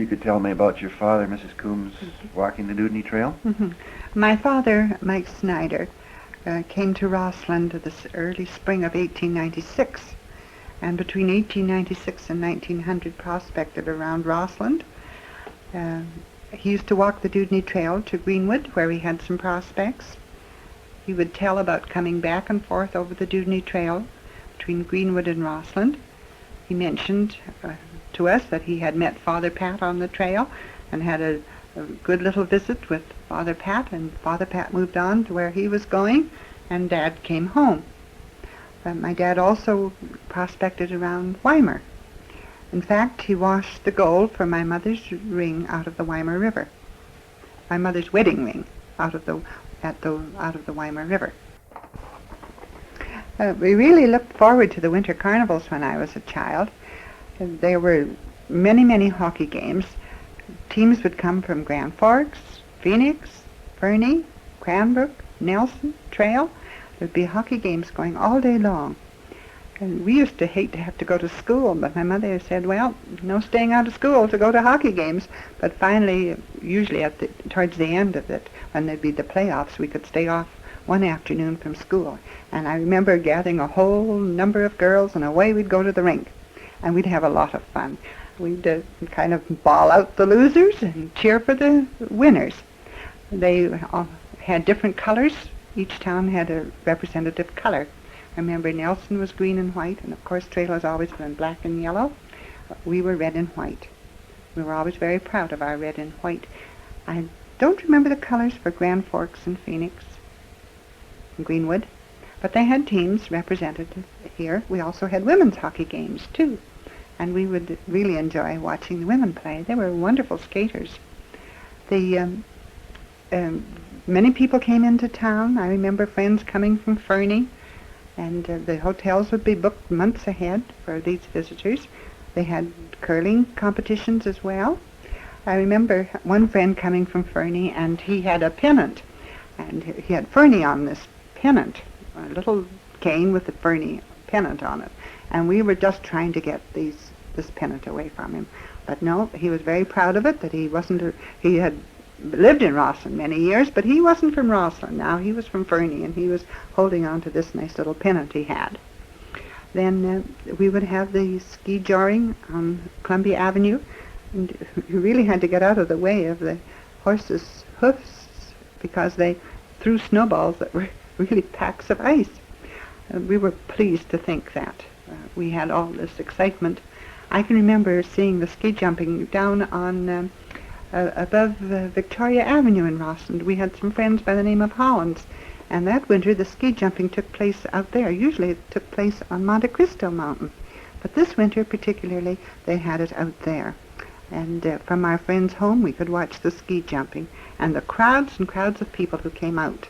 You could tell me about your father, Mrs. Coombs, walking the Dewdney Trail? My father, Mike Snyder, came to Rossland this early spring of 1896, and between 1896 and 1900 prospected around Rossland. He used to walk the Dewdney Trail to Greenwood, where he had some prospects. He would tell about coming back and forth over the Dewdney Trail between Greenwood and Rossland. He mentioned to us that he had met Father Pat on the trail and had a good little visit with Father Pat, and Father Pat moved on to where he was going, and Dad came home. My dad also prospected around Weimar. In fact, he washed the gold for my mother's ring out of the Weimar River. My mother's wedding ring out of the Weimar River. We really looked forward to the winter carnivals when I was a child. There were many, many hockey games. Teams would come from Grand Forks, Phoenix, Fernie, Cranbrook, Nelson, Trail. There'd be hockey games going all day long. And we used to hate to have to go to school, but my mother said, well, no staying out of school to go to hockey games. But finally, usually towards the end of it, when there'd be the playoffs, we could stay off one afternoon from school. And I remember gathering a whole number of girls, and away we'd go to the rink. And we'd have a lot of fun. We'd kind of bawl out the losers and cheer for the winners. They had different colors. Each town had a representative color. I remember Nelson was green and white, and of course Trail has always been black and yellow. We were red and white. We were always very proud of our red and white. I don't remember the colors for Grand Forks and Phoenix and Greenwood, but they had teams represented here. We also had women's hockey games too, and we would really enjoy watching the women play. They were wonderful skaters. Many people came into town. I remember friends coming from Fernie, and the hotels would be booked months ahead for these visitors. They had curling competitions as well. I remember one friend coming from Fernie, and he had a pennant, and he had Fernie on this pennant, a little cane with the Fernie pennant on it, and we were just trying to get this pennant away from him. But no, he was very proud of it, that he had lived in Rossland many years, but he wasn't from Rossland. Now he was from Fernie, and he was holding on to this nice little pennant he had. Then we would have the ski joring on Columbia Avenue, and you really had to get out of the way of the horses' hoofs because they threw snowballs that were really packs of ice. We were pleased to think that we had all this excitement. I can remember seeing the ski jumping down on above Victoria Avenue in Rossland. We had some friends by the name of Hollands, and that winter the ski jumping took place out there. Usually it took place on Monte Cristo Mountain, but this winter particularly they had it out there. And from our friends' home we could watch the ski jumping and the crowds and crowds of people who came out.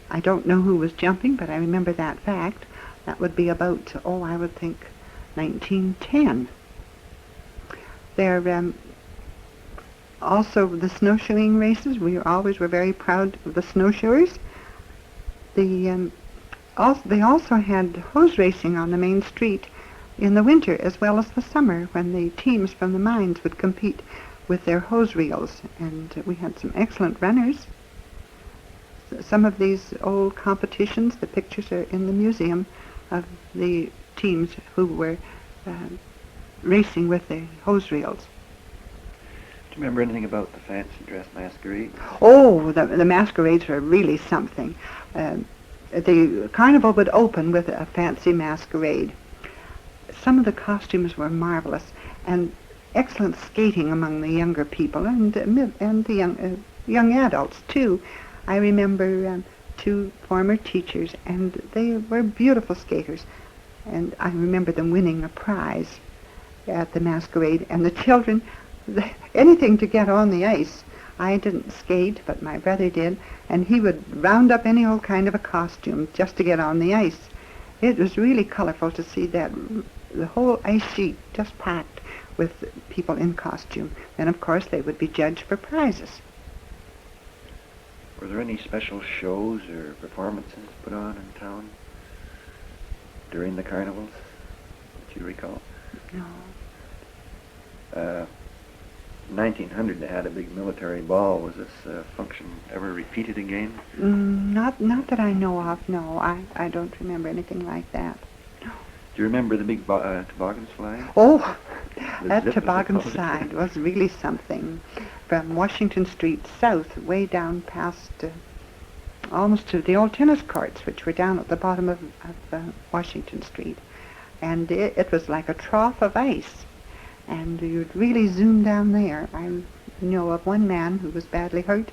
I don't know who was jumping, but I remember that fact. That would be about, I would think 1910. There also the snowshoeing races. We always were very proud of the snowshoers. They also had hose racing on the main street in the winter as well as the summer, when the teams from the mines would compete with their hose reels, and we had some excellent runners. Some of these old competitions, the pictures are in the museum of the teams who were racing with the hose reels. Do you remember anything about the fancy dress masquerade? Oh, the masquerades were really something. The carnival would open with a fancy masquerade. Some of the costumes were marvelous, and excellent skating among the younger people, and the young adults too. I remember two former teachers, and they were beautiful skaters, and I remember them winning a prize at the masquerade. And the children, anything to get on the ice. I didn't skate, but my brother did, and he would round up any old kind of a costume just to get on the ice. It was really colorful to see that, the whole ice sheet just packed with people in costume. Then, of course, they would be judged for prizes. Were there any special shows or performances put on in town during the carnivals that you recall? No. in 1900 they had a big military ball. Was this function ever repeated again? Not that I know of, no. I don't remember anything like that. Do you remember the big toboggan slide? Oh, The that zip, as they toboggan called it. slide was really something. From Washington Street south, way down past, almost to the old tennis courts, which were down at the bottom of Washington Street. And it was like a trough of ice. And you'd really zoom down there. I know of one man who was badly hurt,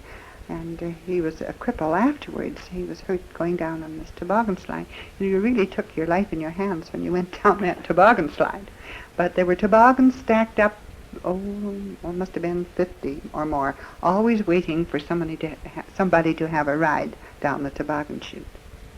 and he was a cripple afterwards. He was hurt going down on this toboggan slide. You really took your life in your hands when you went down that toboggan slide. But there were toboggans stacked up, it must have been 50 or more, always waiting for somebody to have a ride down the toboggan chute.